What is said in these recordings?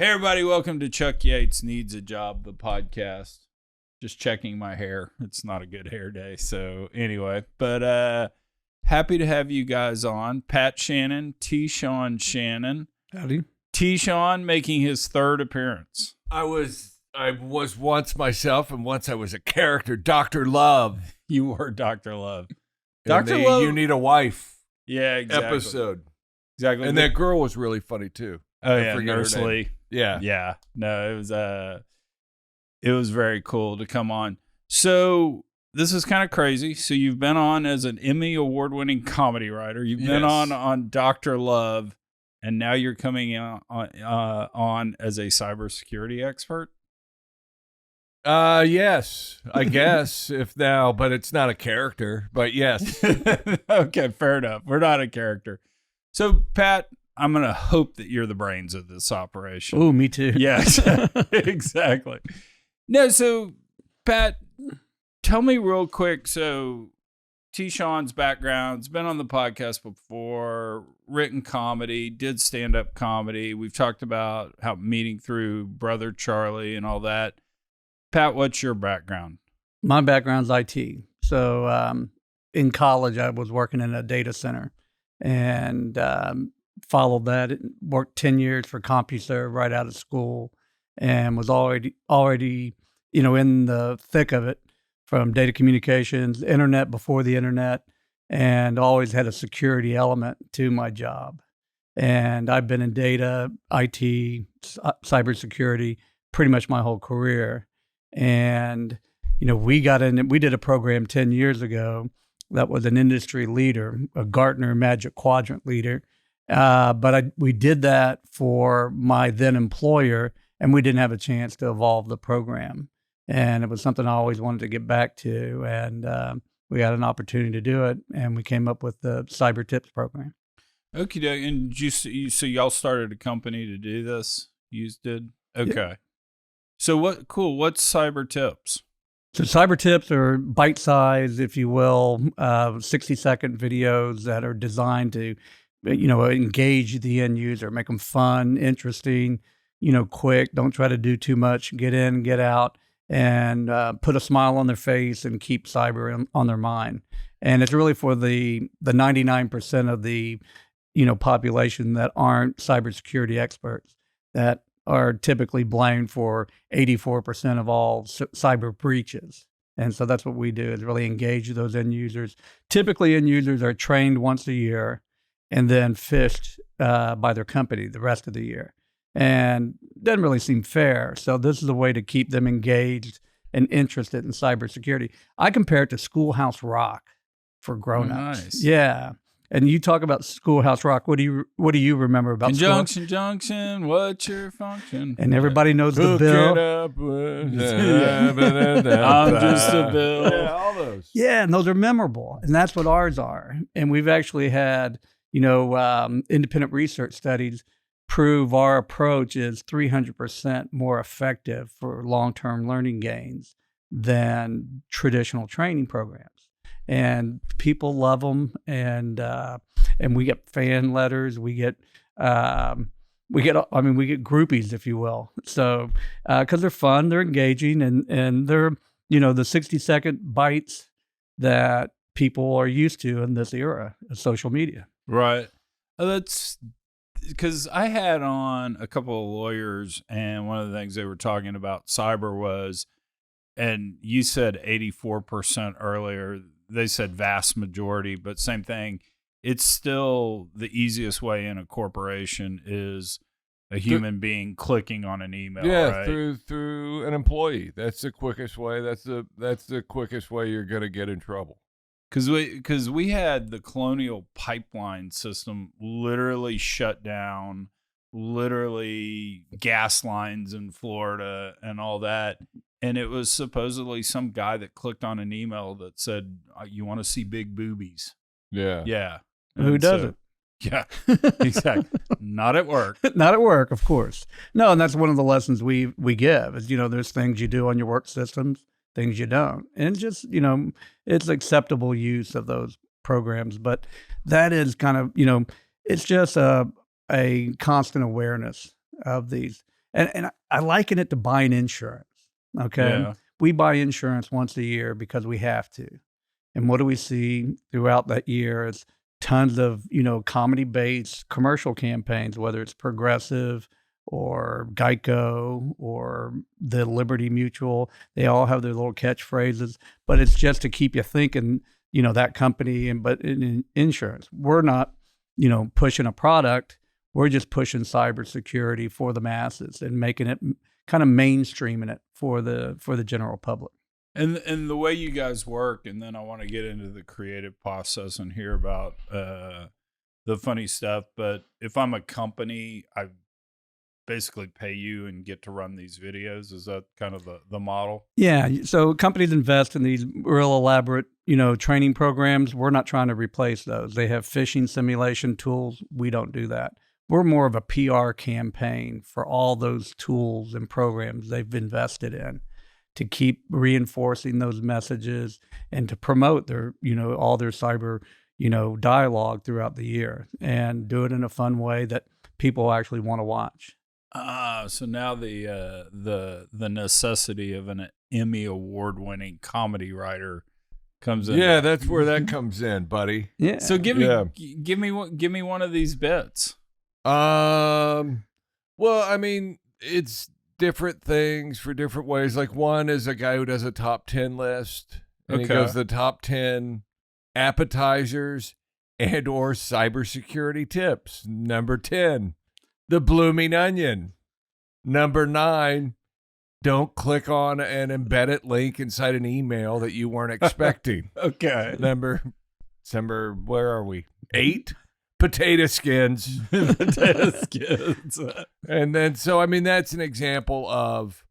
Hey everybody, welcome to Chuck Yates Needs a Job, the podcast. Just checking my hair. It's not a good hair day. So anyway, but happy to have you guys on. Pat Shannon, T-Shawn Shannon. Howdy. T-Shawn making his third appearance. I was once myself, and once I was a character, Dr. Love. You were Dr. Love. Dr. Love. You Need a Wife. Yeah, exactly. Episode. Exactly. And that girl was really funny too. Oh yeah, Nurse Lee. Yeah. Yeah. No, it was very cool to come on. So this is kind of crazy. So you've been on as an Emmy award-winning comedy writer. You've been on Dr. Love, and now you're coming on as a cybersecurity expert. Yes, I guess but it's not a character, but yes. Okay, fair enough. We're not a character. So Pat, I'm going to hope that you're the brains of this operation. Oh, me too. Yes, exactly. No, so Pat, tell me real quick. So T-Shawn's background's been on the podcast before, written comedy, did stand-up comedy. We've talked about how meeting through Brother Charlie and all that. Pat, what's your background? My background's IT. So in college, I was working in a data center and followed that. Worked 10 years for CompuServe right out of school, and was already in the thick of it, from data communications, internet before the internet, and always had a security element to my job. And I've been in data, IT, cybersecurity pretty much my whole career. And we did a program 10 years ago that was an industry leader, a Gartner Magic Quadrant leader. But we did that for my then employer, and we didn't have a chance to evolve the program. And it was something I always wanted to get back to, and we had an opportunity to do it, and we came up with the CyberTIPs program. Okay, and so y'all started a company to do this? You did? Okay. Yeah. So what's CyberTIPs? So CyberTIPs are bite-sized, if you will, 60-second videos that are designed to engage the end user, make them fun, interesting, quick. Don't try to do too much. Get in, get out, and put a smile on their face and keep cyber on their mind. And it's really for the 99% of the population that aren't cybersecurity experts, that are typically blamed for 84% of all cyber breaches. And so that's what we do, is really engage those end users. Typically, end users are trained once a year and then fished by their company the rest of the year. And it doesn't really seem fair. So this is a way to keep them engaged and interested in cybersecurity. I compare it to Schoolhouse Rock for grown-ups. Nice. Yeah. And you talk about Schoolhouse Rock. What do you remember about Conjunction, junction, what's your function? And everybody knows the bill. I'm just a bill. Yeah, all those. Yeah, and those are memorable. And that's what ours are. And we've actually had, independent research studies prove our approach is 300% more effective for long-term learning gains than traditional training programs. And people love them, and we get fan letters. We get groupies, if you will. So because they're fun, they're engaging, and they're the 60-second bites that people are used to in this era of social media. Right. That's because I had on a couple of lawyers, and one of the things they were talking about cyber was, and you said 84% earlier. They said vast majority, but same thing. It's still the easiest way in a corporation is a human being clicking on an email. Yeah, right? through an employee. That's the quickest way. That's the quickest way you're going to get in trouble. Because we had the Colonial Pipeline system literally shut down, literally gas lines in Florida and all that. And it was supposedly some guy that clicked on an email that said, you want to see big boobies? Yeah. Yeah. Who doesn't? Yeah, exactly. Not at work. Not at work, of course. No, and that's one of the lessons we give is, there's things you do on your work systems, things you don't. And just, it's acceptable use of those programs. But that is kind of, it's just a constant awareness of these. And I liken it to buying insurance. Okay. Yeah. We buy insurance once a year because we have to. And what do we see throughout that year? It's tons of, comedy-based commercial campaigns, whether it's Progressive or Geico or the Liberty Mutual. They all have their little catchphrases, but it's just to keep you thinking, that company. But in insurance, we're not, pushing a product. We're just pushing cybersecurity for the masses and making it kind of mainstreaming it for the general public. And the way you guys work, and then I want to get into the creative process and hear about the funny stuff. But if I'm a company, I basically pay you and get to run these videos. Is that kind of the model? Yeah. So companies invest in these real elaborate, training programs. We're not trying to replace those. They have phishing simulation tools. We don't do that. We're more of a PR campaign for all those tools and programs they've invested in, to keep reinforcing those messages and to promote their, all their cyber, dialogue throughout the year, and do it in a fun way that people actually want to watch. So now the necessity of an Emmy award-winning comedy writer comes in. Yeah, that's where that comes in, buddy. Yeah. So give me one of these bits. Well, I mean, it's different things for different ways. Like, one is a guy who does a top 10 list, and he goes the top 10 appetizers and or cybersecurity tips. Number 10, the blooming onion. Number 9, don't click on an embedded link inside an email that you weren't expecting. Okay. Number, where are we? 8, potato skins. Potato skins. And then, so, I mean, that's an example of,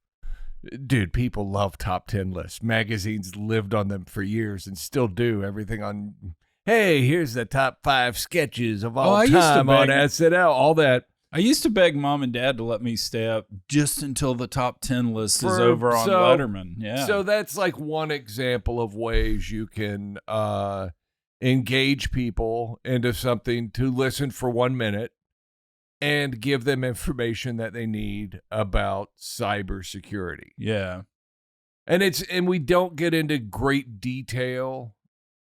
dude, people love top 10 lists. Magazines lived on them for years and still do. Everything on, hey, here's the top 5 sketches of all time on SNL, all that. I used to beg mom and dad to let me stay up just until the top 10 list is over on Letterman. Yeah. So that's like one example of ways you can engage people into something to listen for 1 minute and give them information that they need about cybersecurity. Yeah. And we don't get into great detail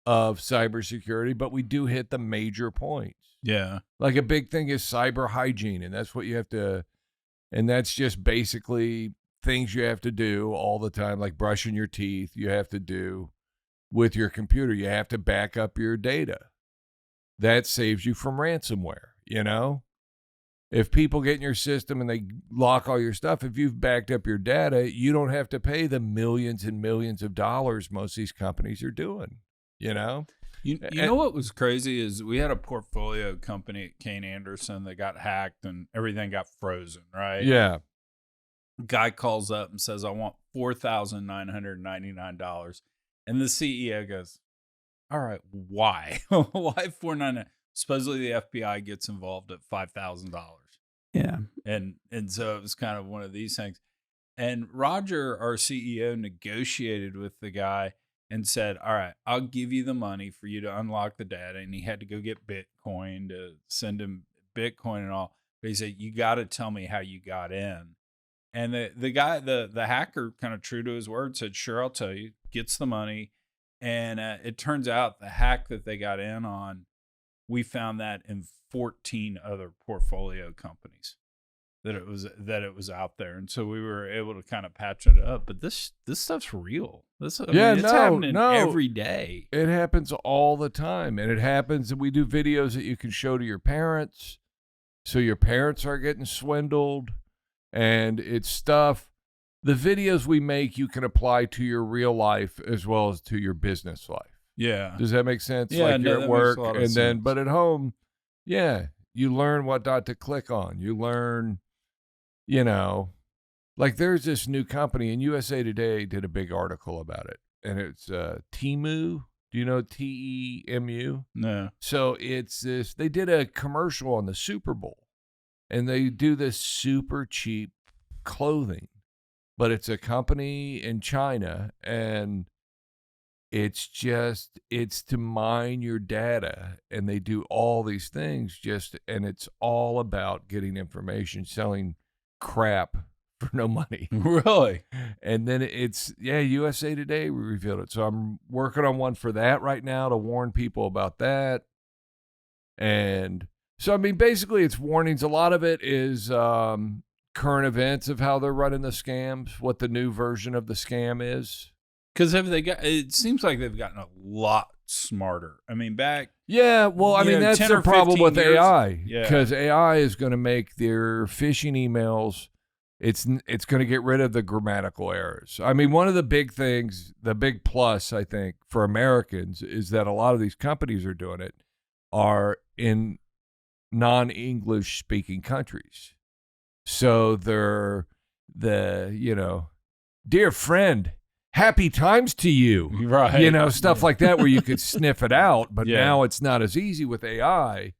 of cybersecurity, but we do hit the major points. Yeah. Like, a big thing is cyber hygiene, and that's what you have to, and that's just basically things you have to do all the time, like brushing your teeth. You have to do with your computer. You have to back up your data. That saves you from ransomware, If people get in your system and they lock all your stuff, if you've backed up your data, you don't have to pay the millions and millions of dollars most of these companies are doing, You know what was crazy is we had a portfolio company at Kane Anderson that got hacked and everything got frozen, right? Yeah. Guy calls up and says, I want $4,999. And the CEO goes, all right, why? Why $4,999? Supposedly the FBI gets involved at $5,000. Yeah. And so it was kind of one of these things. And Roger, our CEO, negotiated with the guy and said, all right, I'll give you the money for you to unlock the data. And he had to go get Bitcoin to send him Bitcoin and all. But he said, you got to tell me how you got in. And the guy, the hacker, kind of true to his word, said, sure, I'll tell you, gets the money. And it turns out the hack that they got in on, we found that in 14 other portfolio companies that it was out there. And so we were able to kind of patch it up. But this stuff's real. It's happening every day. It happens all the time. And it happens, and we do videos that you can show to your parents, so your parents are getting swindled. And it's stuff, the videos we make, you can apply to your real life as well as to your business life. Yeah. Does that make sense? Yeah, like, you're at work, and then, sense. but at home, yeah, you learn what not to click on. You learn, like, there's this new company, and USA Today did a big article about it, and it's Temu. Do you know TEMU? No. So it's this, they did a commercial on the Super Bowl, and they do this super cheap clothing, but it's a company in China, and it's to mine your data, and they do all these things and it's all about getting information, selling crap for no money. Really? And then it's, USA Today revealed it. So I'm working on one for that right now to warn people about that. And so, I mean, basically it's warnings. A lot of it is current events of how they're running the scams, what the new version of the scam is. Because it seems like they've gotten a lot smarter. I mean, Yeah, well, I mean, that's the problem with AI. Yeah. Because AI is going to make their phishing emails, it's going to get rid of the grammatical errors. I mean, one of the big things, the big plus, I think, for Americans is that a lot of these companies are doing it are in non-English speaking countries. So they're dear friend, happy times to you. Right. Stuff like that where you could sniff it out. But Yeah. now it's not as easy with AI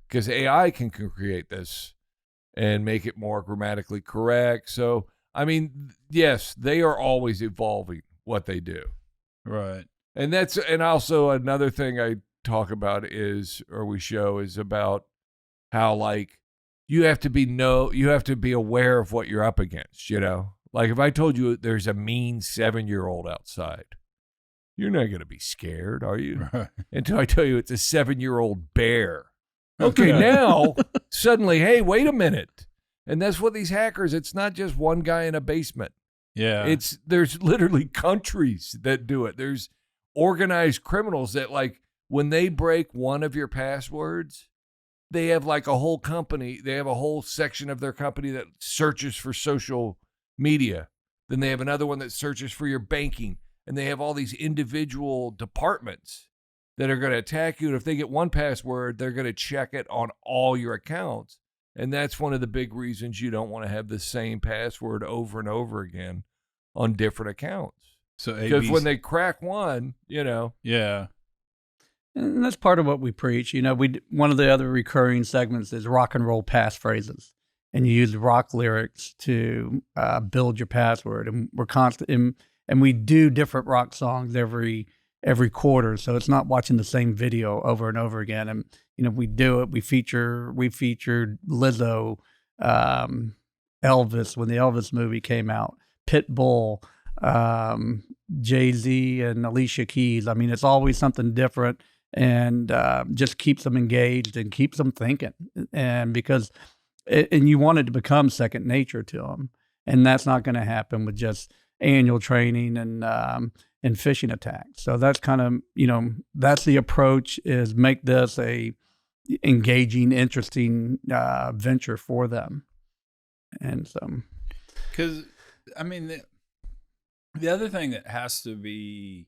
because AI can create this and make it more grammatically correct. So, I mean, yes, they are always evolving what they do. Right. And also another thing I talk about is about how, like, you have to be aware of what you're up against, Like if I told you there's a mean 7-year-old outside, you're not going to be scared, are you? Right. Until I tell you it's a 7-year-old bear. Okay, now suddenly, hey, wait a minute. And that's what these hackers, it's not just one guy in a basement. Yeah. There's literally countries that do it. There's organized criminals that, like, when they break one of your passwords, they have like a whole company. They have a whole section of their company that searches for social media. Then they have another one that searches for your banking. And they have all these individual departments that are going to attack you. And if they get one password, they're going to check it on all your accounts. And that's one of the big reasons you don't want to have the same password over and over again on different accounts. So because when they crack one, Yeah. And that's part of what we preach. One of the other recurring segments is rock and roll passphrases, and you use rock lyrics to build your password. And we're constant, and we do different rock songs every quarter, so it's not watching the same video over and over again. And we do it. We featured Lizzo, Elvis when the Elvis movie came out, Pitbull, Jay-Z, and Alicia Keys. I mean, it's always something different. And just keeps them engaged and keeps them thinking. And you want it to become second nature to them. And that's not going to happen with just annual training and phishing attacks. So that's kind of, that's the approach, is make this a engaging, interesting venture for them. And so. Because, I mean, the other thing that has to be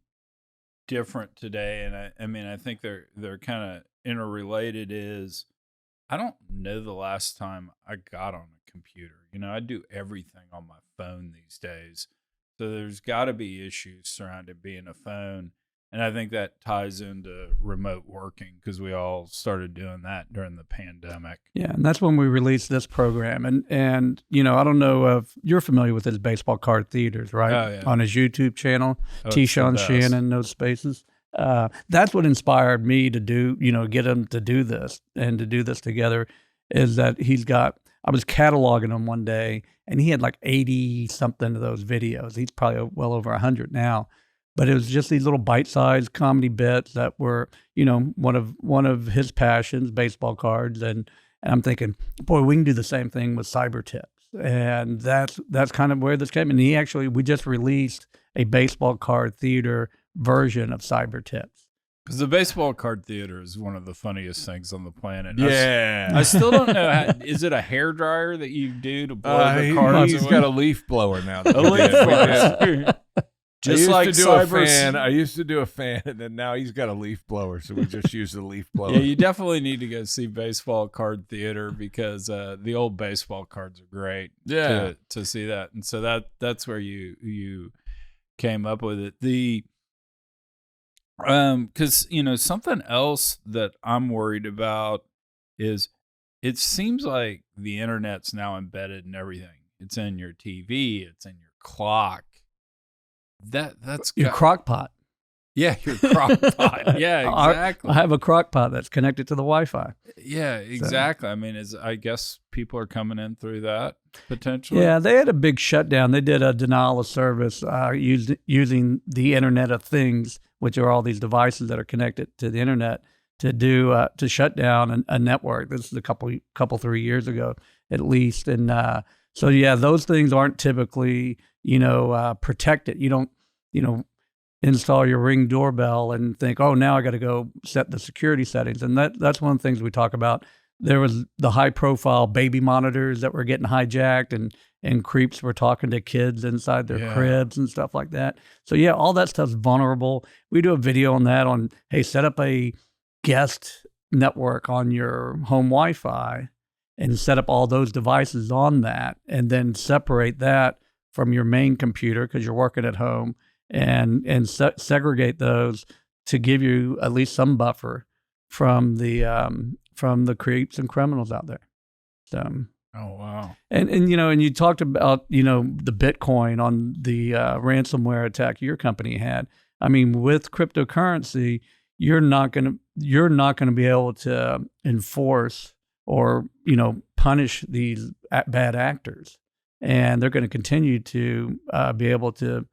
different today, and I think they're kind of interrelated, is I don't know the last time I got on a computer. I do everything on my phone these days, so there's got to be issues surrounding being a phone. And I think that ties into remote working, because we all started doing that during the pandemic. Yeah, and that's when we released this program. And I don't know if you're familiar with his baseball card theaters, right? Oh, yeah. On his YouTube channel, T-Sean Shannon, no spaces. That's what inspired me to do, get him to do this and to do this together, is that I was cataloging them one day, and he had like 80 something of those videos. He's probably well over 100 now. But it was just these little bite-sized comedy bits that were, one of his passions, baseball cards. And I'm thinking, boy, we can do the same thing with CyberTIPs. And that's kind of where this came. And we just released a baseball card theater version of CyberTIPs. Because the baseball card theater is one of the funniest things on the planet. Yeah. I still don't know. Is it a hairdryer that you do to blow the cards? He's got a leaf blower now. A leaf blower. Just like I used to do a fan, and then now he's got a leaf blower, so we just use the leaf blower. Yeah, you definitely need to go see baseball card theater, because the old baseball cards are great. Yeah, to see that, and so that's where you came up with it. Because something else that I'm worried about is it seems like the internet's now embedded in everything. It's in your TV. It's in your clock. That's your crock pot. Yeah, your crock pot. Yeah, exactly. I have a crock pot that's connected to the Wi-Fi. Yeah, exactly. I mean, I guess people are coming in through that potentially. Yeah, they had a big shutdown. They did a denial of service using the Internet of Things, which are all these devices that are connected to the internet, to shut down a network. This is a couple 3 years ago at least, and so yeah, those things aren't typically protected. You don't install your Ring doorbell and think, oh, now I got to go set the security settings. And that's one of the things we talk about. There was the high profile baby monitors that were getting hijacked, and creeps were talking to kids inside their cribs and stuff like that. So yeah, all that stuff's vulnerable. We do a video on that hey, set up a guest network on your home Wi-Fi and set up all those devices on that, and then separate that from your main computer because you're working at home, and segregate those to give you at least some buffer from the creeps and criminals out there. So, oh wow, and you talked about the Bitcoin on the ransomware attack your company had. I mean, with cryptocurrency, you're not going to be able to enforce or punish these bad actors, and they're going to continue to be able to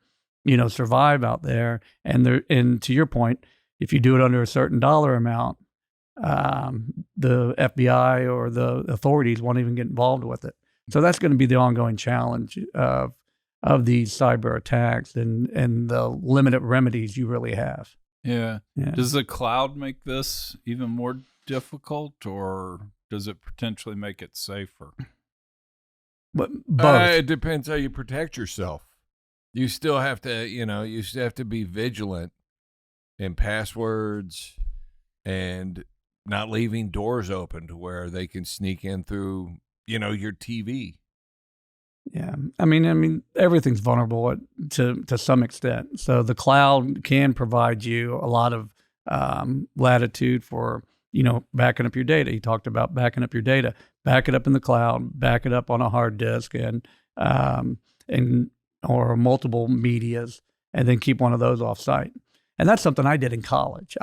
survive out there. And to your point, if you do it under a certain dollar amount, the FBI or the authorities won't even get involved with it. So that's going to be the ongoing challenge of these cyber attacks and the limited remedies you really have. Yeah. Does the cloud make this even more difficult, or does it potentially make it safer? But both. It depends how you protect yourself. You still have to, be vigilant in passwords and not leaving doors open to where they can sneak in through, your TV. Yeah. I mean, everything's vulnerable to some extent. So the cloud can provide you a lot of latitude for, backing up your data. You talked about backing up your data, back it up in the cloud, back it up on a hard disk and or multiple medias, and then keep one of those off site. And that's something I did in college.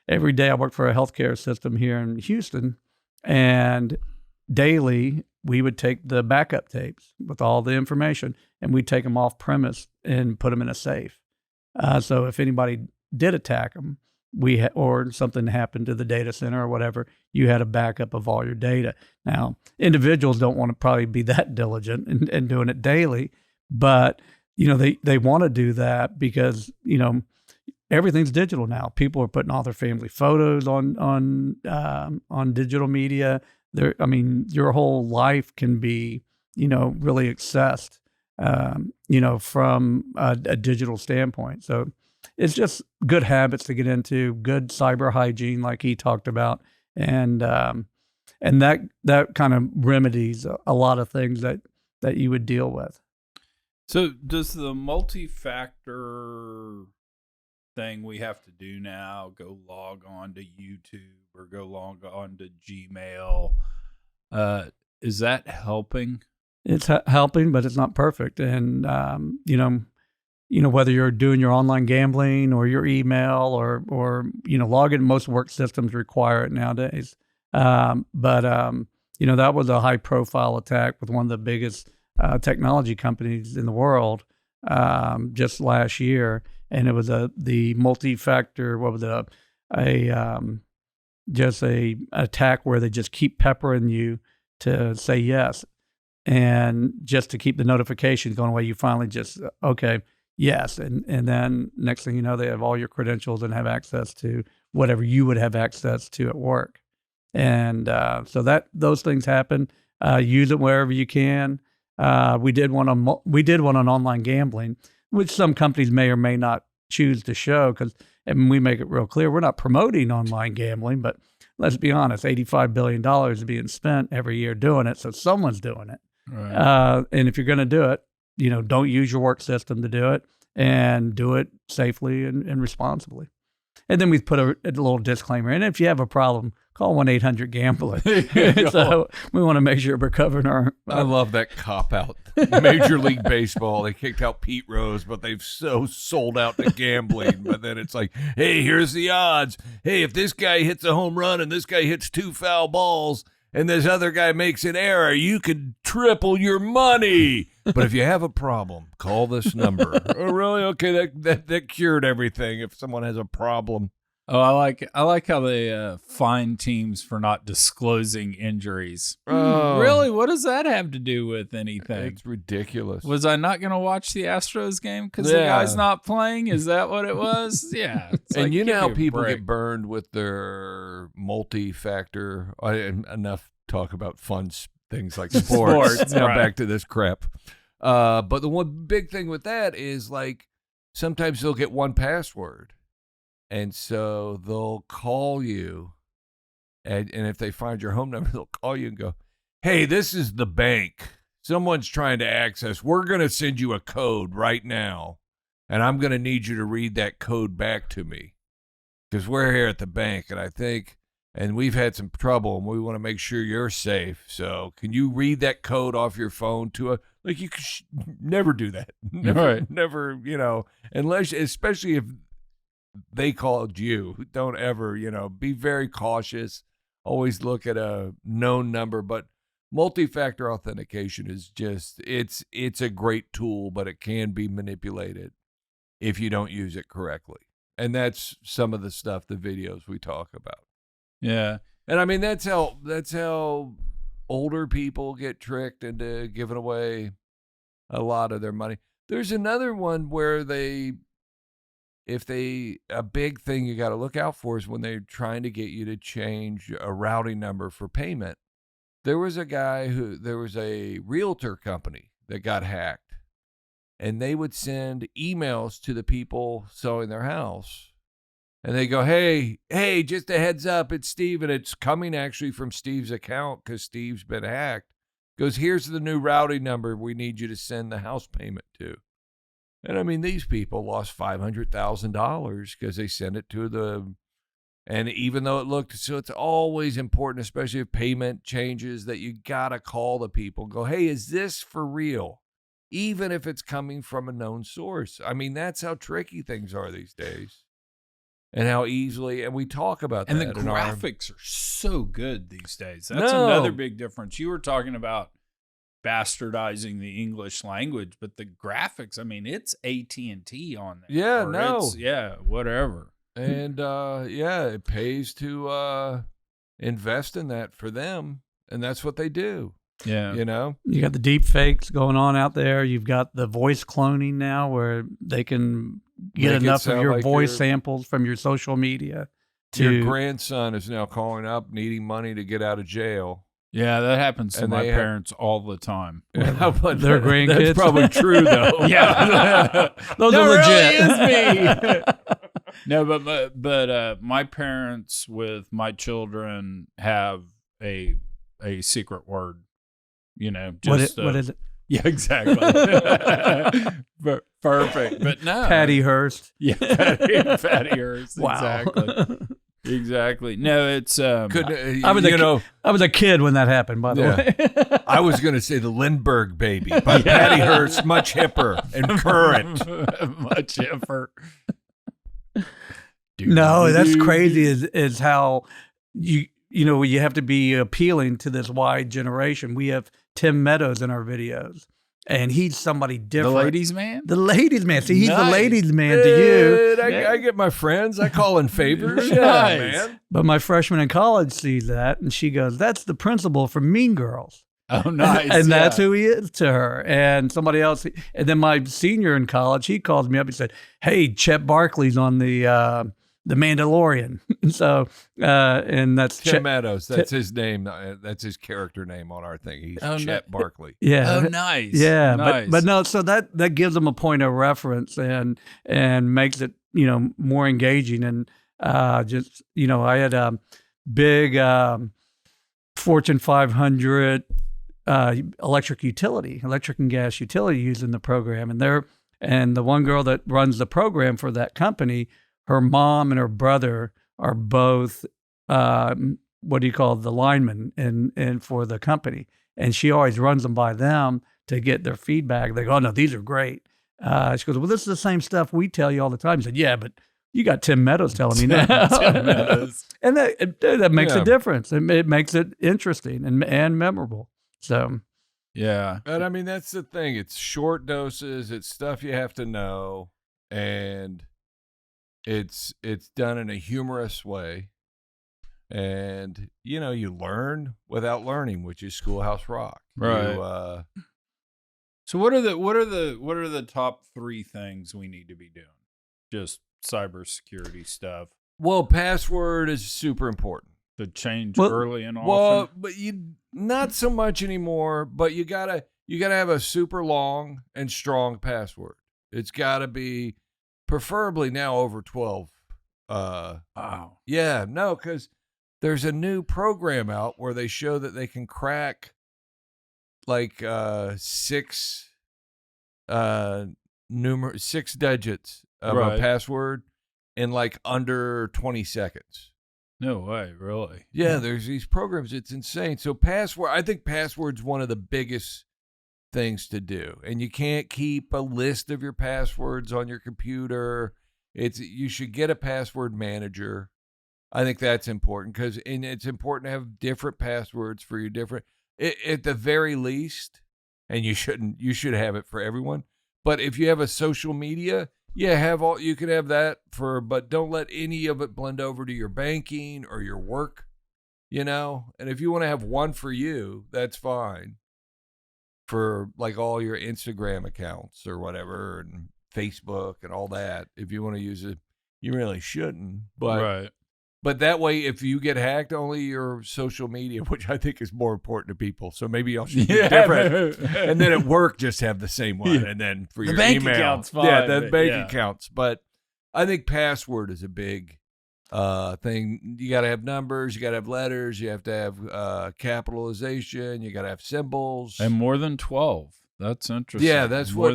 Every day I worked for a healthcare system here in Houston, and daily we would take the backup tapes with all the information, and we'd take them off premise and put them in a safe. So if anybody did attack them, or something happened to the data center or whatever, you had a backup of all your data. Now, individuals don't want to probably be that diligent and doing it daily, but they want to do that because everything's digital now. People are putting all their family photos on digital media. Your whole life can be really accessed from a digital standpoint. So it's just good habits to get into, good cyber hygiene, like he talked about, and that kind of remedies a lot of things that you would deal with. So does the multi-factor thing we have to do now, go log on to YouTube or go log on to Gmail, is that helping? It's helping, but it's not perfect. And, whether you're doing your online gambling or your email or login, most work systems require it nowadays. But that was a high profile attack with one of the biggest technology companies in the world just last year, and it was the multi-factor. What was it? Just a attack where they just keep peppering you to say yes, and just to keep the notifications going away. You finally just yes, and then next thing you know, they have all your credentials and have access to whatever you would have access to at work, and so those things happen. Use it wherever you can. We did one on online gambling, which some companies may or may not choose to show, and we make it real clear we're not promoting online gambling, but let's be honest, $85 billion is being spent every year doing it, so someone's doing it. Right. And if you're going to do it, don't use your work system to do it, and do it safely and responsibly. And then we put a little disclaimer. And if you have a problem, call 1-800-GAMBLER. So we want to make sure we're covering our. I love that cop out. Major League Baseball, they kicked out Pete Rose, but they've so sold out to gambling. But then it's like, hey, here's the odds. Hey, if this guy hits a home run and this guy hits 2 foul balls and this other guy makes an error, you could triple your money. But if you have a problem, call this number. Oh, really? Okay, that cured everything if someone has a problem. Oh, I like how they fine teams for not disclosing injuries. Oh. Really? What does that have to do with anything? It's ridiculous. Was I not going to watch the Astros game because the guy's not playing? Is that what it was? Yeah. And you know how people get burned with their multi-factor. Enough talk about fun things like sports. Now back to this crap. But the one big thing with that is, like, sometimes they'll get one password. And so they'll call you, and if they find your home number, they'll call you and go, hey, this is the bank. Someone's trying to access. We're going to send you a code right now, and I'm going to need you to read that code back to me because we're here at the bank, and we've had some trouble, and we want to make sure you're safe. So can you read that code off your phone to us? Like, you could never do that. Never, unless, especially if they called you. Don't ever, be very cautious. Always look at a known number. But multi-factor authentication is just, it's a great tool, but it can be manipulated if you don't use it correctly. And that's some of the stuff, the videos we talk about. Yeah. And I mean, that's how older people get tricked into giving away a lot of their money. There's another one where a big thing you got to look out for is when they're trying to get you to change a routing number for payment. There was a realtor company that got hacked, and they would send emails to the people selling their house. And they go, hey, just a heads up, it's Steve, and it's coming actually from Steve's account because Steve's been hacked. Goes, here's the new routing number we need you to send the house payment to. And I mean, these people lost $500,000 because they sent it to and even though so it's always important, especially if payment changes, that you got to call the people and go, hey, is this for real? Even if it's coming from a known source. I mean, that's how tricky things are these days. And how easily, and we talk about that. And the graphics are so good these days. That's another big difference. You were talking about bastardizing the English language, but the graphics, I mean, it's AT&T on there. Yeah, whatever. And it pays to invest in that for them, and that's what they do. Yeah. You got the deep fakes going on out there. You've got the voice cloning now where they can get enough of your voice samples from your social media. Your grandson is now calling up needing money to get out of jail. Yeah, that happens to my parents all the time. Their grandkids. That's probably true, though. Yeah. Those are legit. Really is me. No, but my parents with my children have a secret word. Just what is it? Yeah, exactly. Perfect. But no. Patty Hearst. Yeah, Patty Hearst. Wow. Exactly. No, it's I was a kid when that happened, by the way. I was going to say the Lindbergh baby, but Patty Hearst, much hipper and current. Much hipper. No, that's crazy is how you have to be appealing to this wide generation. We have Tim Meadows in our videos, and he's somebody different. The ladies' man? The ladies' man. See, he's the ladies' man to you. I get my friends. I call in favors. Nice. Man. But my freshman in college sees that, and she goes, that's the principal from Mean Girls. Oh, nice. And that's who he is to her. And somebody else. And then my senior in college, he calls me up and said, hey, Chet Barkley's on the Mandalorian. So, and that's Tim Meadows. That's his name. That's his character name on our thing. He's Chet Barkley. Yeah. Oh, nice. Yeah. Nice. But no, so that gives them a point of reference and makes it, more engaging. And I had a big Fortune 500 electric and gas utility using the program. And the one girl that runs the program for that company, her mom and her brother are both the linemen and for the company, and she always runs them by them to get their feedback. They go, "Oh no, these are great." She goes, "Well, this is the same stuff we tell you all the time." He said, "Yeah, but you got Tim Meadows telling me now." Tim Meadows. And that makes a difference. It makes it interesting and memorable. So, yeah. But I mean, that's the thing. It's short doses. It's stuff you have to know, and it's done in a humorous way. And you learn without learning, which is Schoolhouse Rock. Right. So what are the top 3 things we need to be doing? Just cybersecurity stuff. Well, password is super important. To change early and often. Well, but not so much anymore. But you gotta have a super long and strong password. It's gotta be preferably now over 12. Wow. Yeah, no, because there's a new program out where they show that they can crack like 6 digits of a password in like under 20 seconds. No way, really? Yeah, there's these programs. It's insane. So I think password's one of the biggest things to do. And you can't keep a list of your passwords on your computer. You should get a password manager. I think that's important and it's important to have different passwords for your different, at the very least, and you should have it for everyone. But if you have a social media, you can have that but don't let any of it blend over to your banking or your work, And if you want to have one for you, that's fine. For like all your Instagram accounts or whatever, and Facebook and all that, if you want to use it, you really shouldn't. But that way, if you get hacked, only your social media, which I think is more important to people. So maybe y'all should be different. And then at work, just have the same one. And then for your bank email. account's fine. Yeah, the bank accounts. But I think password is a big thing. You got to have numbers. You got to have letters. You have to have capitalization. You got to have symbols. And more than 12. That's interesting. Yeah, that's what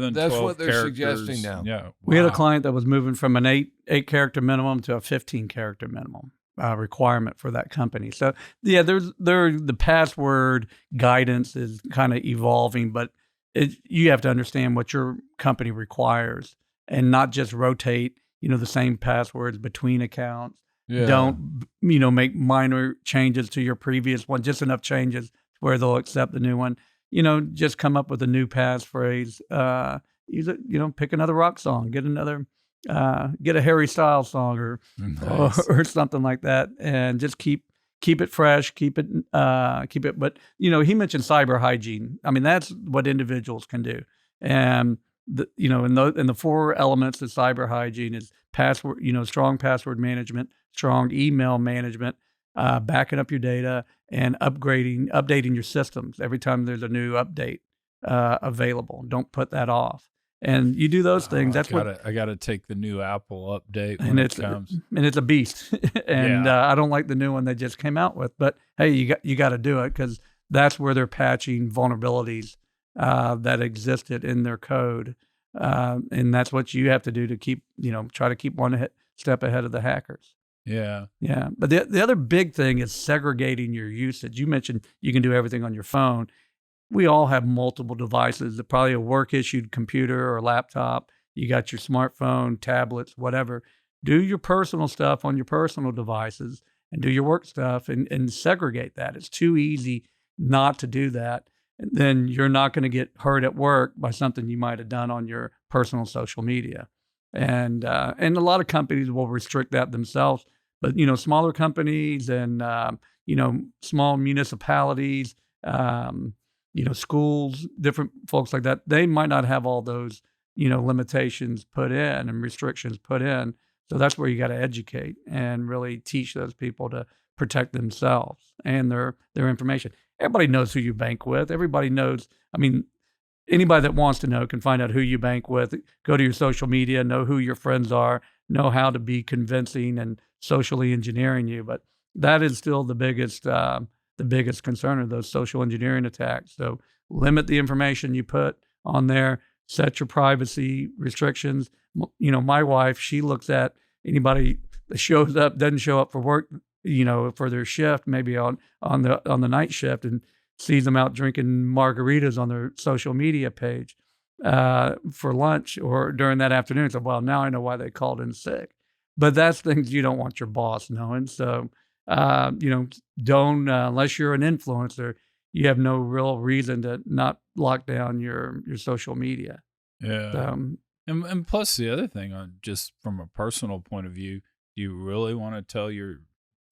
they're suggesting now. Yeah, wow. We had a client that was moving from an 8 character minimum to a 15 character minimum requirement for that company. So yeah, the password guidance is kind of evolving, but you have to understand what your company requires and not just rotate the same passwords between accounts. Yeah. Don't make minor changes to your previous one, just enough changes where they'll accept the new one. Just come up with a new passphrase. Use it, pick another rock song, get a Harry Styles song or something like that, and just keep it fresh, keep it. But he mentioned cyber hygiene. I mean, that's what individuals can do, and in the 4 elements of cyber hygiene is password, strong password management, strong email management, backing up your data, and updating your systems every time there's a new update available. Don't put that off. And you do those things. I got to take the new Apple update when it comes, and it's a beast. And I don't like the new one they just came out with. But hey, you got to do it because that's where they're patching vulnerabilities that existed in their code, and that's what you have to do to try to keep one step ahead of the hackers. Yeah. Yeah. But the other big thing is segregating your usage. You mentioned you can do everything on your phone. We all have multiple devices, probably a work-issued computer or laptop. You got your smartphone, tablets, whatever. Do your personal stuff on your personal devices and do your work stuff and segregate that. It's too easy not to do that. And then you're not going to get hurt at work by something you might have done on your personal social media. And a lot of companies will restrict that themselves. But, smaller companies and, small municipalities, schools, different folks like that, they might not have all those, limitations put in and restrictions put in. So that's where you got to educate and really teach those people to protect themselves and their information. Everybody knows who you bank with. Everybody knows. I mean, anybody that wants to know can find out who you bank with. Go to your social media, know who your friends are, know how to be convincing and socially engineering you. But that is still the biggest concern of those social engineering attacks. So limit the information you put on there. Set your privacy restrictions. My wife, she looks at anybody that shows up doesn't show up for work, for their shift, maybe on the night shift, and sees them out drinking margaritas on their social media page for lunch or during that afternoon. So, well, now I know why they called in sick. But that's things you don't want your boss knowing. So, don't unless you're an influencer, you have no real reason to not lock down your social media. Yeah. And plus the other thing, just from a personal point of view, do you really want to tell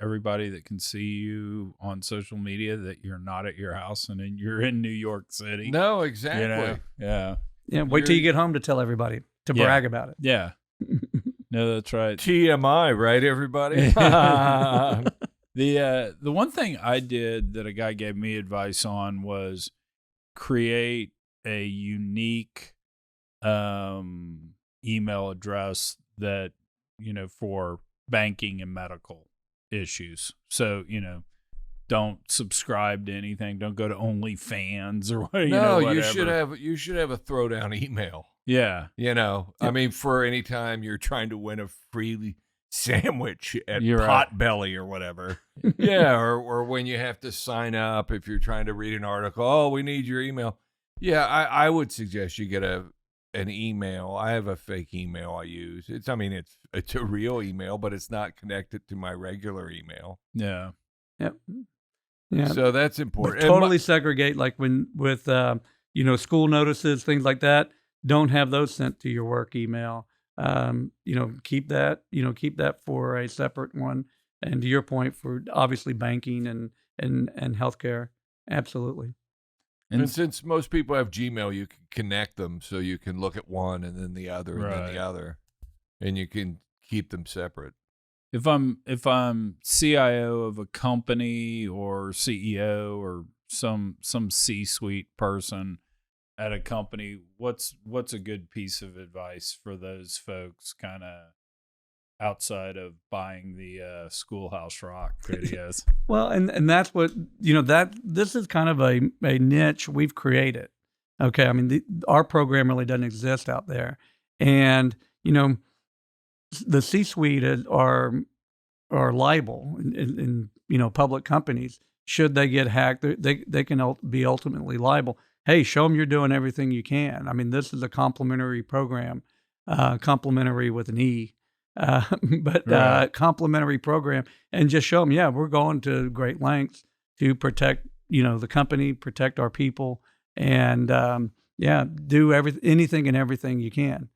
everybody that can see you on social media that you're not at your house and you're in New York City? No, exactly. Yeah. Yeah. Wait till you get home to tell everybody to brag about it. Yeah. No, that's right. TMI, right, everybody? The one thing I did that a guy gave me advice on was create a unique email address that, for banking and medical issues. So, don't subscribe to anything. Don't go to OnlyFans or whatever. You should have a throwdown email. Yeah. I mean, for any time you're trying to win a free sandwich at You're Potbelly or whatever. Yeah, or when you have to sign up if you're trying to read an article. Oh, we need your email. Yeah, I would suggest you get an email. I have a fake email I use. It's a real email, but it's not connected to my regular email. Yeah. Yep. Yeah. So that's important. But totally segregate, like with school notices, things like that. Don't have those sent to your work email. Keep that for a separate one. And to your point, for obviously banking and healthcare, absolutely. And since most people have Gmail, you can connect them so you can look at one and then the other and then the other, and you can keep them separate. If I'm CIO of a company or CEO or some C-suite person at a company, what's a good piece of advice for those folks, kind of outside of buying the Schoolhouse Rock videos? Well, and that's what this is kind of a niche we've created. Okay, I mean our program really doesn't exist out there, and the C-suite are liable in public companies. Should they get hacked, they can be ultimately liable. Hey, show them you're doing everything you can. I mean, this is a complimentary program, complimentary with an E, but complimentary program, and just show them, yeah, we're going to great lengths to protect, the company, protect our people, and do anything and everything you can.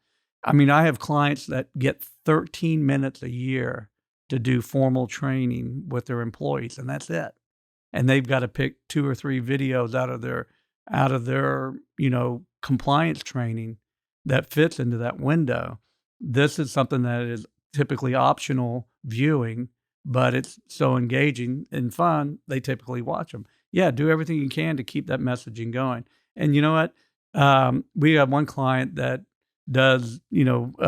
I mean, I have clients that get 13 minutes a year to do formal training with their employees, and that's it. And they've got to pick 2 or 3 videos out of their compliance training that fits into that window. This is something that is typically optional viewing, but it's so engaging and fun, they typically watch them. Yeah, do everything you can to keep that messaging going. And you know what? We have one client that does,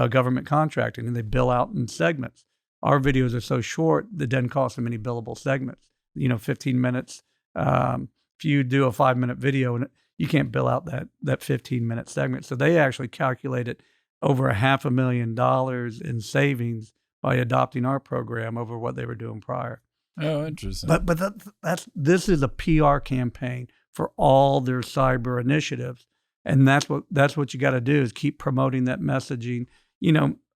government contracting, and they bill out in segments. Our videos are so short that doesn't cost them any billable segments. 15 minutes. If you do a 5-minute video, and you can't bill out that 15-minute segment. So they actually calculated over $500,000 in savings by adopting our program over what they were doing prior. Oh, interesting. But this is a PR campaign for all their cyber initiatives, and that's what you got to do is keep promoting that messaging.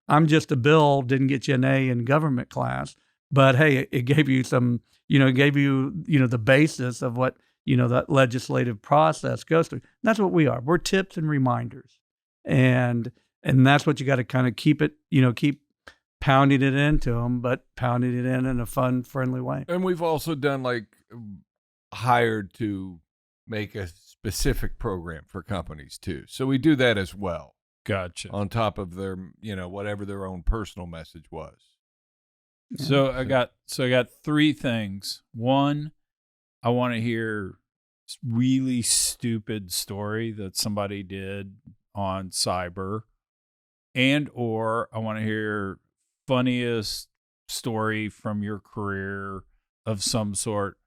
I'm just a bill, didn't get you an A in government class, but hey, it gave you some, the basis of what, that legislative process goes through. And that's what we are. We're tips and reminders. And that's what you got to kind of keep pounding it into them, but pounding it in a fun, friendly way. And we've also done hired to make a specific program for companies too. So we do that as well. Gotcha. On top of their, whatever their own personal message was. Yeah. So I got 3 things. One, I want to hear really stupid story that somebody did on cyber, or I want to hear funniest story from your career of some sort,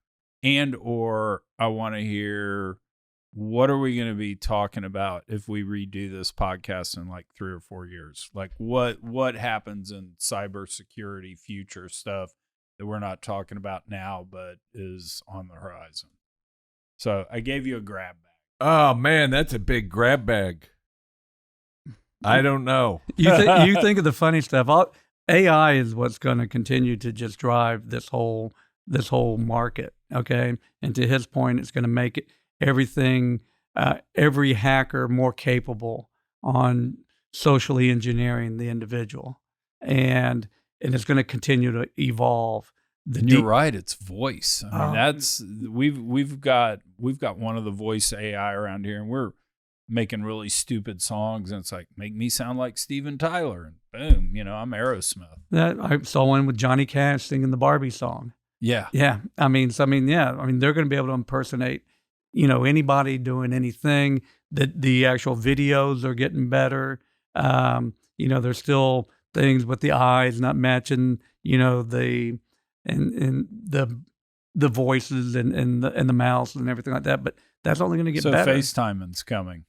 or I want to hear what are we going to be talking about if we redo this podcast in like 3 or 4 years? Like what happens in cybersecurity future stuff that we're not talking about now, but is on the horizon? So I gave you a grab bag. Oh man, that's a big grab bag. I don't know. You think of the funny stuff. AI is what's going to continue to just drive this whole market. Okay, and to his point, it's going to make it everything, every hacker more capable on socially engineering the individual, and it's going to continue to evolve. And you're right, it's voice. I mean, that's we've got one of the voice AI around here, and we're making really stupid songs, and it's like, make me sound like Steven Tyler, and boom, I'm Aerosmith. I saw one with Johnny Cash singing the Barbie song. Yeah. I mean, they're going to be able to impersonate, anybody doing anything. The actual videos are getting better. There's still things with the eyes not matching, the voices and the mouths and everything like that. But that's only going to get better. So FaceTiming's coming.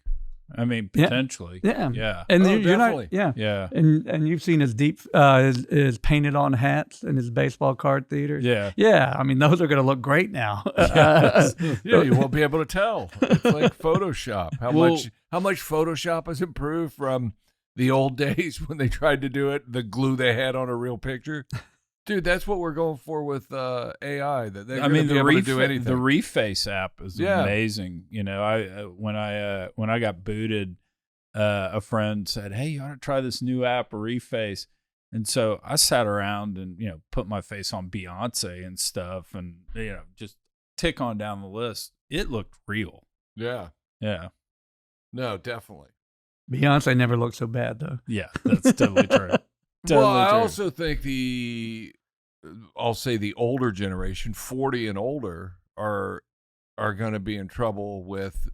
I mean, potentially. Yeah. And you're not, Yeah. And you've seen his his painted on hats in his baseball card theater. Yeah. Yeah. I mean, those are going to look great now. You won't be able to tell. It's like Photoshop. How much Photoshop has improved from the old days when they tried to do it, the glue they had on a real picture. Dude, that's what we're going for with AI. That they're going to be able to do anything. The Reface app is amazing. When I got booted, a friend said, "Hey, you ought to try this new app, Reface." And so I sat around and put my face on Beyonce and stuff, and just tick on down the list. It looked real. Yeah. No, definitely. Beyonce never looked so bad though. Yeah, that's totally true. I also think I'll say the older generation, 40 and older, are going to be in trouble with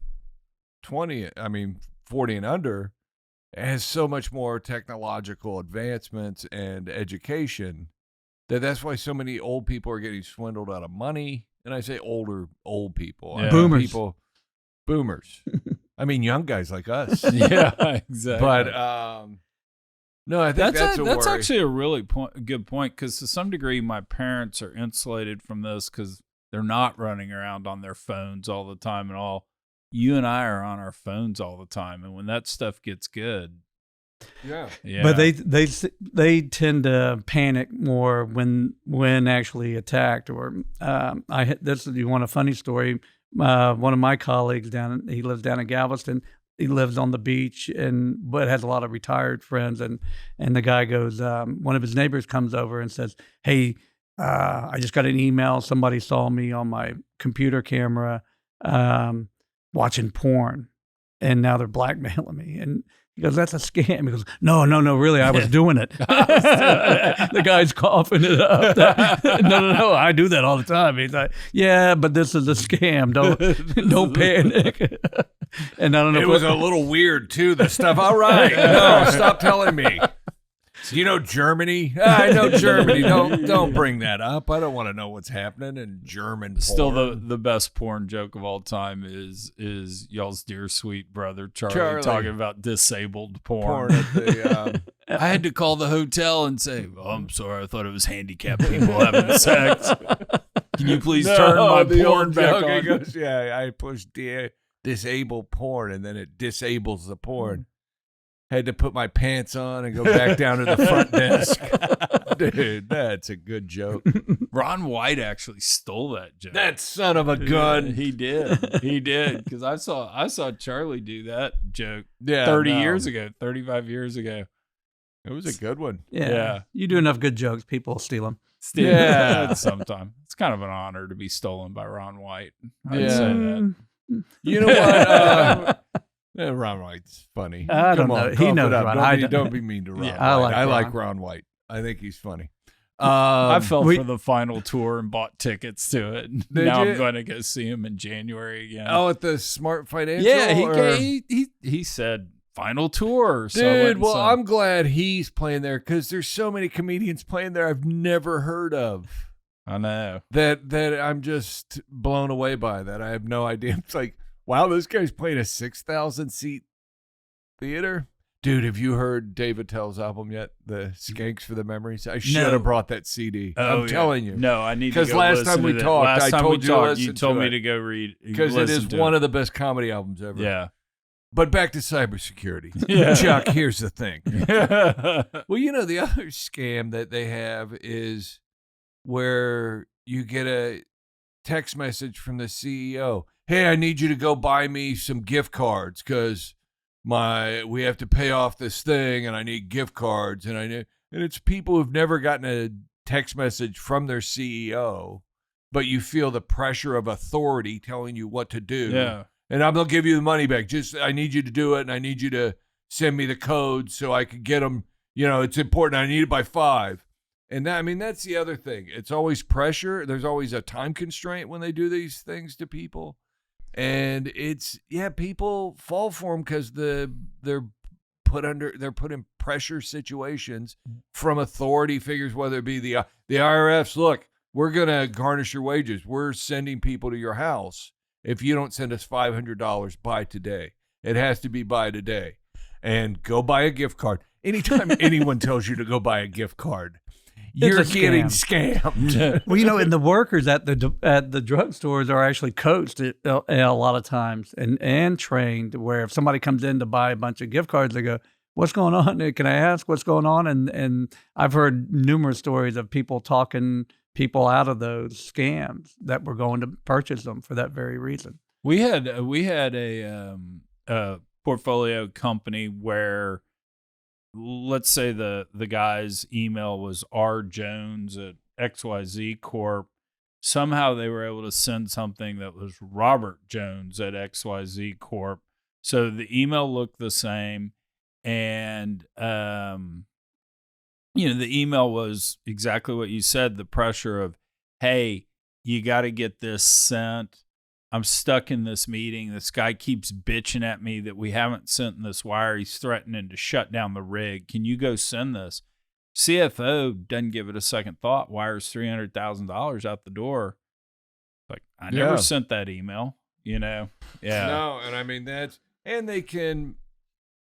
40 and under, has so much more technological advancements and education that's why so many old people are getting swindled out of money. And I say old people. Yeah. Boomers. I mean, young guys like us. Yeah, exactly. But, no, I think that's actually a really good point, because to some degree my parents are insulated from this because they're not running around on their phones all the time and all. You and I are on our phones all the time, and when that stuff gets good, yeah. But they tend to panic more when actually attacked. Or you want a funny story? One of my colleagues he lives down in Galveston. He lives on the beach but has a lot of retired friends. And the guy goes, one of his neighbors comes over and says, "Hey, I just got an email. Somebody saw me on my computer camera watching porn, and now they're blackmailing me." And he goes, "That's a scam." He goes, No, really, I was doing it. The guy's coughing it up. No, I do that all the time. He's like, "Yeah, but this is a scam. Don't panic." And I don't know. It was a little weird too. The stuff. All right, no, stop telling me. Do you know Germany? I know Germany. Don't bring that up. I don't want to know what's happening in German porn. Still, the best porn joke of all time is y'all's dear sweet brother Charlie talking about disabled porn. At the, I had to call the hotel and say, "Oh, I'm sorry, I thought it was handicapped people having sex. Can you please turn my porn back on?" He goes, "Yeah, I pushed disable porn, and then it disables the porn." Had to put my pants on and go back down to the front desk. Dude, that's a good joke. Ron White actually stole that joke. That son of a gun. He did. Because I saw Charlie do that joke 35 years ago. It was a good one. Yeah. You do enough good jokes, people will steal them. Yeah, sometimes. It's kind of an honor to be stolen by Ron White. I'd say that. You know what? Ron White's funny. I don't know. He knows Ron. Don't be mean to Ron White. I like Ron White. I think he's funny. I fell for the final tour and bought tickets to it. Now I'm going to go see him in January again. Oh, at the Smart Financial? Yeah, he said final tour. Dude, well, I'm glad he's playing there, because there's so many comedians playing there I've never heard of. I know. That I'm just blown away by that. I have no idea. It's like, wow, this guy's playing a 6,000 seat theater. Dude, have you heard Dave Attell's album yet? The Skanks for the Memories? I should have brought that CD. I'm telling you. No, I need to go because last time we talked, I told you you told me to go read because it is one of the best comedy albums ever. Yeah. But back to cybersecurity. Yeah. Chuck, here's the thing. Well, you know, the other scam that they have is where you get a text message from the CEO. Hey, I need you to go buy me some gift cards because we have to pay off this thing and I need gift cards. And it's people who've never gotten a text message from their CEO, but you feel the pressure of authority telling you what to do. Yeah. And I'm going to give you the money back. Just, I need you to do it. And I need you to send me the code so I could get them. You know, it's important. I need it by 5. And that, I mean, that's the other thing. It's always pressure. There's always a time constraint when they do these things to people. And it's, people fall for them because they're put in pressure situations from authority figures, whether it be the IRS. Look, we're going to garnish your wages. We're sending people to your house. If you don't send us $500 by today, it has to be by today. And go buy a gift card. Anytime anyone tells you to go buy a gift card, you're getting scammed. Well, you know, and the workers at the drugstores are actually coached a lot of times and trained where if somebody comes in to buy a bunch of gift cards, they go, "What's going on? Can I ask what's going on?" And I've heard numerous stories of people talking people out of those scams that were going to purchase them for that very reason. We had a portfolio company where, let's say the guy's email was rjones at XYZ Corp. Somehow they were able to send something that was Robert Jones at XYZ Corp. So the email looked the same. And, the email was exactly what you said, the pressure of, hey, you got to get this sent. I'm stuck in this meeting. This guy keeps bitching at me that we haven't sent this wire. He's threatening to shut down the rig. Can you go send this? CFO doesn't give it a second thought. Wires $300,000 out the door. Like, I never sent that email, Yeah. No, and I mean, and they can,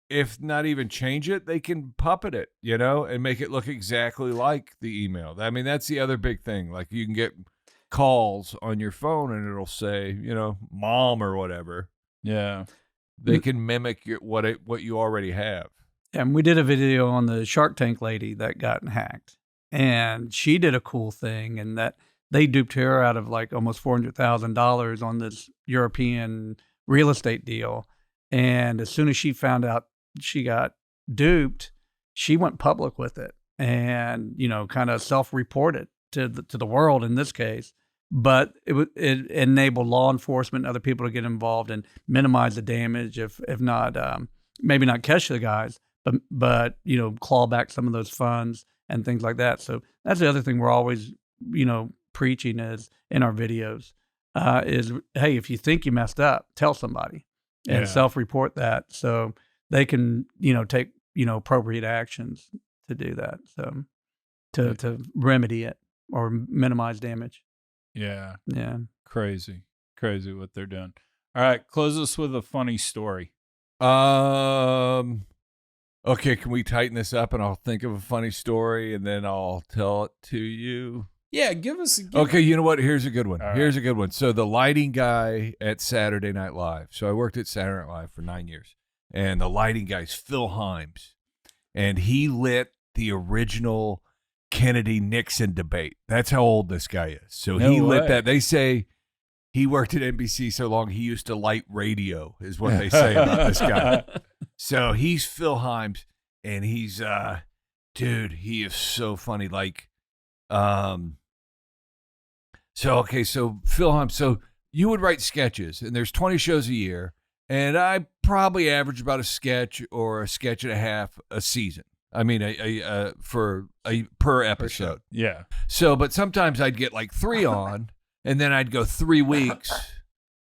if not even change it, they can puppet it, and make it look exactly like the email. I mean, that's the other big thing. Like, you can get calls on your phone and it'll say, mom or whatever. Yeah. They can mimic what you already have. And we did a video on the Shark Tank lady that got hacked. And she did a cool thing and that they duped her out of like almost $400,000 on this European real estate deal. And as soon as she found out she got duped, she went public with it and, kind of self-reported to the world in this case. But it enabled law enforcement and other people to get involved and minimize the damage, if not, maybe not catch the guys, but claw back some of those funds and things like that. So that's the other thing we're always, preaching is in our videos, is, hey, if you think you messed up, tell somebody and self-report that so they can, take, appropriate actions to do that. So to remedy it or minimize damage. Yeah. Yeah. Crazy what they're doing. All right. Close us with a funny story. Okay. Can we tighten this up and I'll think of a funny story and then I'll tell it to you? Yeah. Give us. Okay. You know what? Here's a good one. All Here's right. a good one. So the lighting guy at Saturday Night Live. So I worked at Saturday Night Live for 9 years and the lighting guy's Phil Himes and he lit the original Kennedy-Nixon debate. That's how old this guy is. So he lit that. They say he worked at NBC so long he used to light radio is what they say about this guy. So he's Phil Himes and he's dude, he is so funny. Like so Phil Himes, so you would write sketches and there's 20 shows a year and I probably average about a sketch or a sketch and a half a season. I mean, per episode. Yeah. So, but sometimes I'd get like 3 on, and then I'd go 3 weeks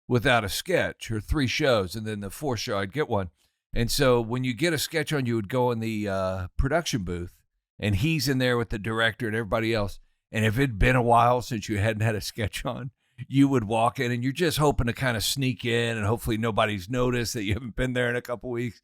without a sketch, or 3 shows, and then the 4th show I'd get one. And so, when you get a sketch on, you would go in the production booth, and he's in there with the director and everybody else. And if it'd been a while since you hadn't had a sketch on, you would walk in and you're just hoping to kind of sneak in and hopefully nobody's noticed that you haven't been there in a couple weeks.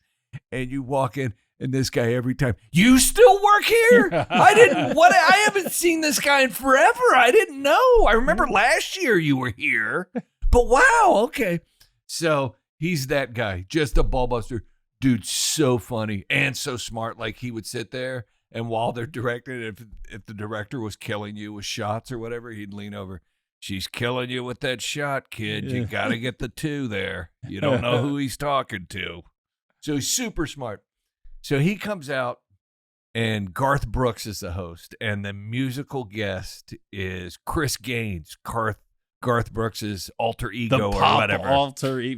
And you walk in and this guy every time, you still work here? I haven't seen this guy in forever. I didn't know. I remember last year you were here, but wow. Okay. So he's that guy, just a ball buster. Dude, so funny and so smart. Like he would sit there and while they're directing, if the director was killing you with shots or whatever, he'd lean over. She's killing you with that shot, kid. You got to get the 2 there. You don't know who he's talking to. So he's super smart. So he comes out and Garth Brooks is the host and the musical guest is Chris Gaines, Garth Brooks' alter ego or whatever.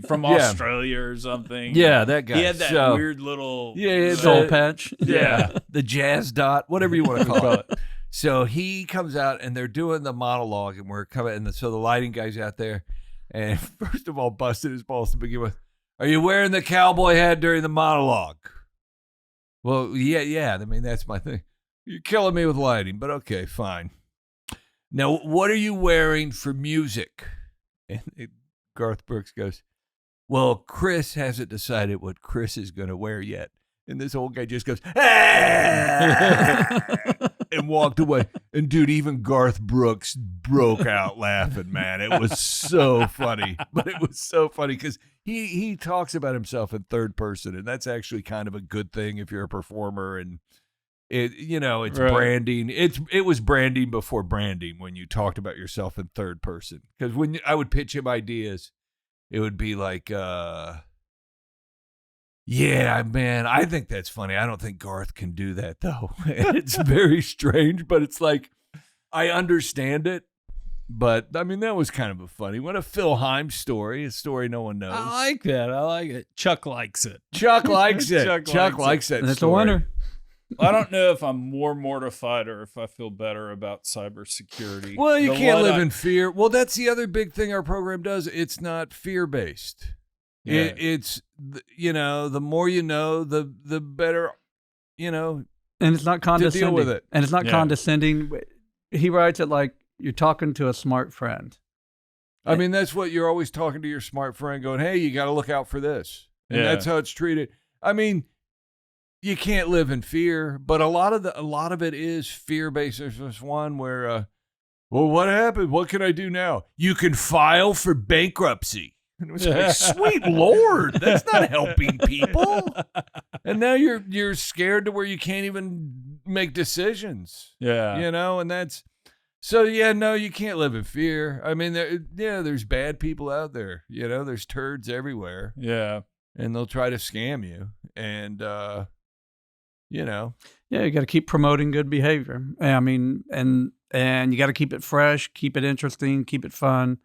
From Australia or something. Yeah, that guy. He had that weird little soul patch. Yeah, the jazz dot, whatever you want to call it. So he comes out and they're doing the monologue and we're coming, and so the lighting guy's out there and first of all busted his balls to begin with. Are you wearing the cowboy hat during the monologue? Well, yeah. I mean, that's my thing. You're killing me with lighting, but okay, fine. Now, what are you wearing for music? And Garth Brooks goes, well, Chris hasn't decided what Chris is going to wear yet. And this old guy just goes, and walked away. And dude, even Garth Brooks broke out laughing, man. It was so funny. But it was so funny because he talks about himself in third person. And that's actually kind of a good thing if you're a performer. And it's right. Branding. It was branding before branding when you talked about yourself in third person. Because when I would pitch him ideas, it would be like, yeah, man, I think that's funny. I don't think Garth can do that, though. It's very strange, but it's like, I understand it. But, I mean, that was kind of a funny one. A Phil Himes story, a story no one knows. I like that. I like it. Chuck likes it. Chuck likes it. Chuck likes that and it's story. a winner. I don't know if I'm more mortified or if I feel better about cybersecurity. Well, you can't live in fear. Well, that's the other big thing our program does. It's not fear-based. Yeah. It's, the more you know, the better, And it's not condescending. to deal with it. And it's not Yeah. condescending. He writes it like you're talking to a smart friend. I mean, that's what you're always talking to your smart friend going, hey, you got to look out for this. And Yeah. that's how it's treated. I mean, you can't live in fear, but a lot of it is fear-based. There's this one where, well, what happened? What can I do now? You can file for bankruptcy. And it was like, sweet Lord, that's not helping people. And now you're scared to where you can't even make decisions. Yeah. And that's so. Yeah, no, you can't live in fear. I mean, there's bad people out there. There's turds everywhere. Yeah. And they'll try to scam you. And Yeah, you got to keep promoting good behavior. I mean, and you got to keep it fresh, keep it interesting, keep it fun.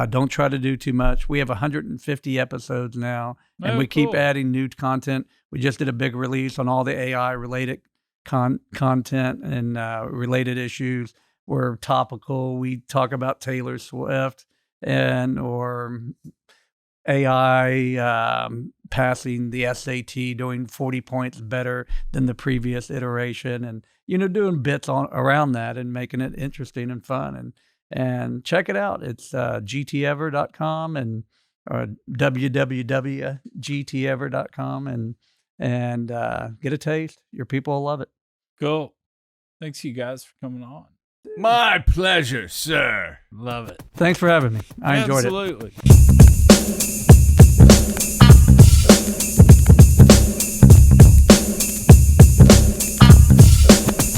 Don't try to do too much. We have 150 episodes now, and we keep adding new content. We just did a big release on all the AI-related content and related issues. We're topical. We talk about Taylor Swift or AI passing the SAT, doing 40 points better than the previous iteration, and doing bits around that and making it interesting and fun. And check it out. It's gtever.com and www.gtever.com and get a taste. Your people will love it. Cool. Thanks, you guys, for coming on. my pleasure, sir. Love it. Thanks for having me. I enjoyed it. Absolutely.